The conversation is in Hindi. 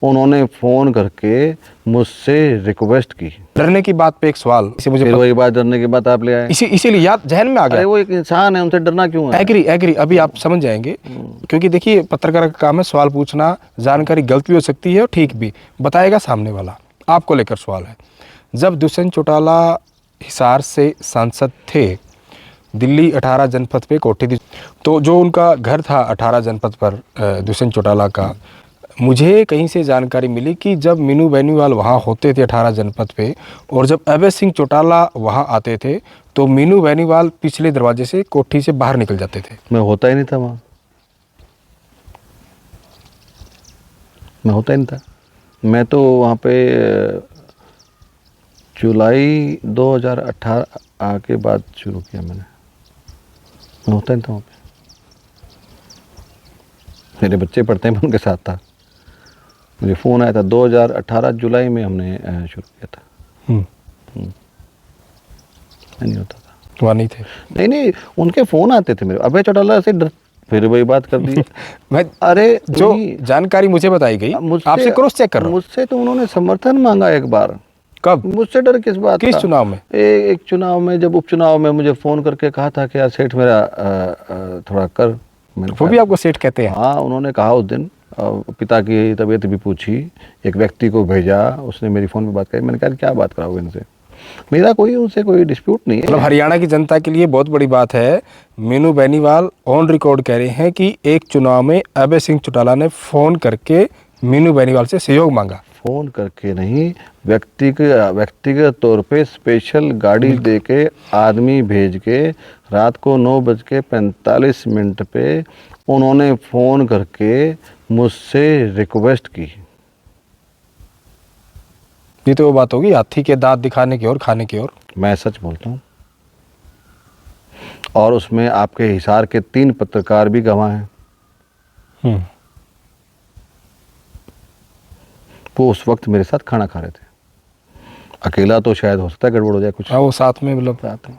उन्होंने फ़ोन करके मुझसे रिक्वेस्ट की। डरने की बात पे एक सवाल, इसे मुझे फिर वही बात, डरने की बात आप ले आए। इसीलिए याद जहन में आ अरे गया। वो एक इंसान है, उनसे डरना क्यों है? एग्री, अभी आप समझ जाएंगे, क्योंकि देखिए पत्रकार का काम है सवाल पूछना, जानकारी गलत भी हो सकती है और ठीक भी, बताएगा सामने वाला। आपको लेकर सवाल है, जब दुष्यंत चौटाला हिसार से सांसद थे, दिल्ली 18 जनपद पे कोठी थी, तो जो उनका घर था 18 जनपद पर दुष्यंत चौटाला का, मुझे कहीं से जानकारी मिली कि जब मीनू बेनीवाल वहाँ होते थे 18 जनपद पे, और जब अभय सिंह चौटाला वहाँ आते थे, तो मीनू बेनीवाल पिछले दरवाजे से कोठी से बाहर निकल जाते थे। मैं होता ही नहीं था वहाँ, मैं होता ही नहीं था। मैं तो वहाँ पे जुलाई 2018 के बाद शुरू किया मैंने, मैं होता नहीं था वहाँ पे। मेरे बच्चे पढ़ते हैं, मैं उनके साथ था। मुझे फ़ोन आया था 2018 जुलाई में, हमने शुरू किया था। मैं नहीं होता था, वहाँ नहीं थे। नहीं, उनके फ़ोन आते थे मेरे। अभय चौटाला से डर, फिर वही बात कर दी। मैं अरे जो जानकारी मुझे बताई गई, आपसे क्रॉस चेक कर रहा हूँ। मुझसे तो उन्होंने समर्थन मांगा एक बार। कब? मुझसे डर किस बात किस का? चुनाव में? एक चुनाव में, जब उपचुनाव में मुझे फ़ोन करके कहा था कि यार सेठ मेरा थोड़ा कर। मैंने वो भी आपको सेठ कहते हैं? हाँ, उन्होंने कहा उस दिन। पिता की तबीयत भी पूछी, एक व्यक्ति को भेजा, उसने मेरी फ़ोन पे बात करी। मैंने कहा क्या बात कराओगे इनसे, मेरा कोई उनसे कोई डिस्प्यूट नहीं है। मतलब हरियाणा की जनता के लिए बहुत बड़ी बात है, मीनू बेनीवाल ऑन रिकॉर्ड कह रहे हैं कि एक चुनाव में अभय सिंह चौटाला ने फ़ोन करके मीनू बेनीवाल से सहयोग मांगा। फ़ोन करके नहीं, व्यक्तिगत तौर पे स्पेशल गाड़ी दे के, आदमी भेज के, रात को 9:45 पे उन्होंने फ़ोन करके मुझसे रिक्वेस्ट की। ये तो वो बात होगी हाथी के दांत दिखाने की और खाने की ओर। मैं सच बोलता हूँ, और उसमें आपके हिसार के 3 पत्रकार भी गवाह हैं। वो उस वक्त मेरे साथ खाना खा रहे थे। अकेला तो शायद हो सकता है गड़बड़ हो जाए कुछ। हाँ, वो साथ में मतलब साथ में